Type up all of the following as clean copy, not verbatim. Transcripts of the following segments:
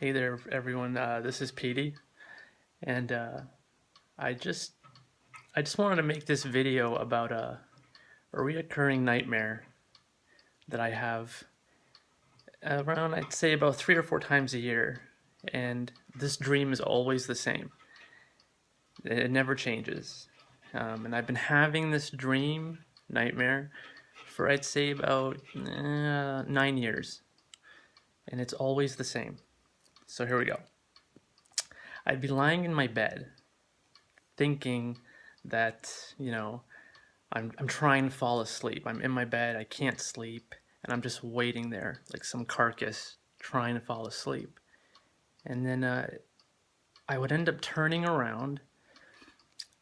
Hey there, everyone. This is Petie, and I just I just wanted to make this video about a reoccurring nightmare that I have around, I'd say, about 3 or 4 times a year, and this dream is always the same. It never changes, and I've been having this dream nightmare for, I'd say, about 9 years, and it's always the same. So here we go. I'd be lying in my bed thinking that, I'm trying to fall asleep. I'm in my bed, I can't sleep, and I'm just waiting there like some carcass trying to fall asleep. And then I would end up turning around,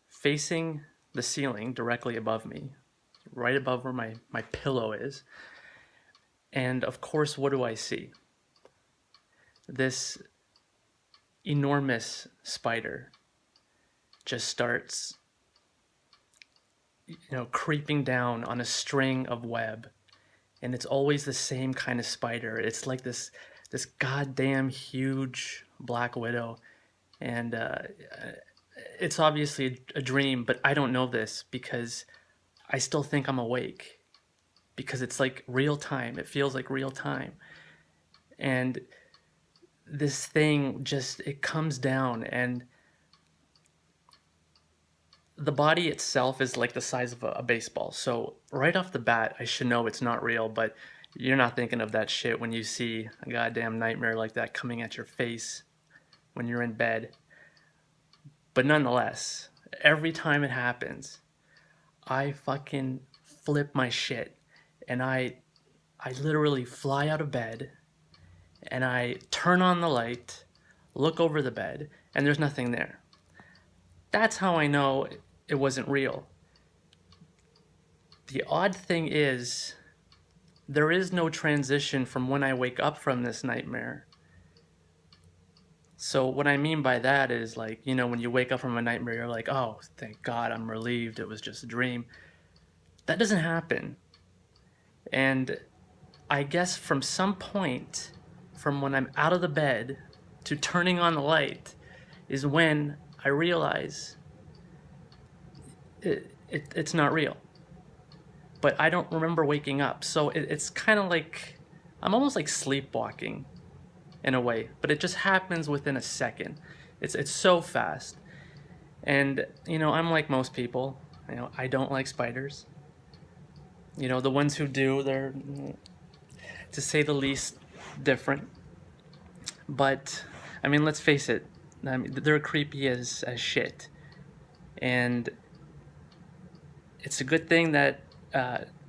facing the ceiling directly above me, right above where my pillow is. And of course, what do I see? This enormous spider just starts creeping down on a string of web, and it's always the same kind of spider. It's like this goddamn huge black widow, and it's obviously a dream, but I don't know this because I still think I'm awake because it's like real time. It feels like real time, and this thing just it comes down and the body itself is like the size of a baseball. So right off the bat, I should know it's not real, but you're not thinking of that shit when you see a goddamn nightmare like that coming at your face when you're in bed. But nonetheless, every time it happens, I fucking flip my shit and I literally fly out of bed and I turn on the light, look over the bed, and there's nothing there. That's how I know it wasn't real. The odd thing is, there is no transition from when I wake up from this nightmare. So what I mean by that is, like, when you wake up from a nightmare, you're like, oh, thank God, I'm relieved, it was just a dream. That doesn't happen. And I guess from some point, from when I'm out of the bed to turning on the light, is when I realize it's not real. But I don't remember waking up. So it's kind of like, I'm almost like sleepwalking in a way, but it just happens within a second. It's so fast. And, I'm like most people, I don't like spiders. The ones who do, they're, to say the least, different. But, let's face it, they're creepy as shit. And it's a good thing that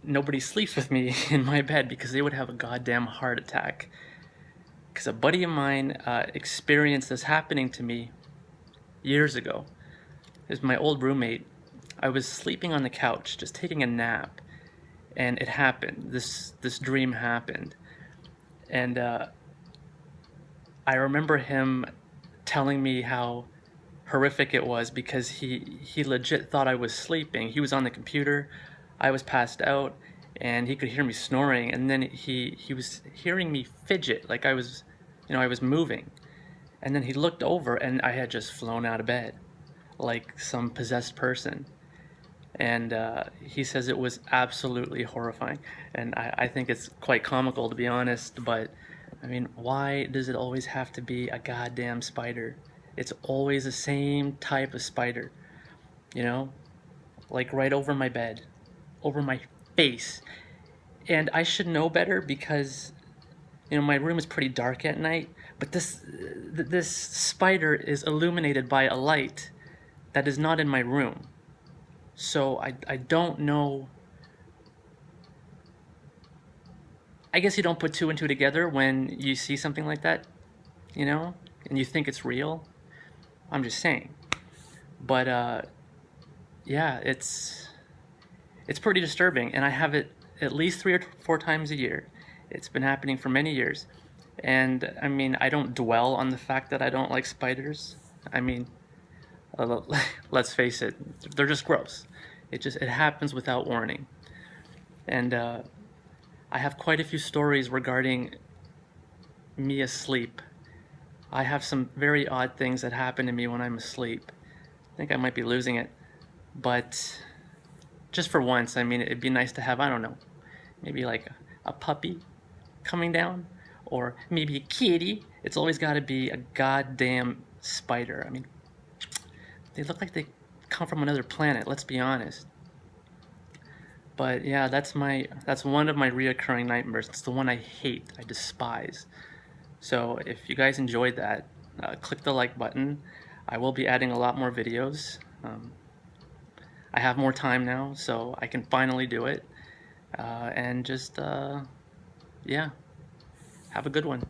nobody sleeps with me in my bed because they would have a goddamn heart attack. Because a buddy of mine experienced this happening to me years ago. It was my old roommate. I was sleeping on the couch, just taking a nap, and it happened. This dream happened. And I remember him telling me how horrific it was because he legit thought I was sleeping. He was on the computer, I was passed out, and he could hear me snoring, and then he was hearing me fidget like I was moving. And then he looked over and I had just flown out of bed like some possessed person. And he says it was absolutely horrifying, and I think it's quite comical, to be honest. But why does it always have to be a goddamn spider? It's always the same type of spider, like right over my bed, over my face. And I should know better because, my room is pretty dark at night, but this spider is illuminated by a light that is not in my room. So I don't know. I guess you don't put two and two together when you see something like that, and you think it's real. I'm just saying. But yeah, it's pretty disturbing, and I have it at least 3 or 4 times a year. It's been happening for many years. And I don't dwell on the fact that I don't like spiders. Let's face it, they're just gross. It happens without warning. And I have quite a few stories regarding me asleep I have some very odd things that happen to me when I'm asleep. I think I might be losing it, but just for once, I mean, it'd be nice to have, I don't know, maybe like a puppy coming down, or maybe a kitty. It's always got to be a goddamn spider. I mean, they look like they come from another planet, let's be honest. But yeah, that's one of my reoccurring nightmares. It's the one I hate, I despise. So if you guys enjoyed that, click the like button. I will be adding a lot more videos. I have more time now, so I can finally do it. And just, yeah, have a good one.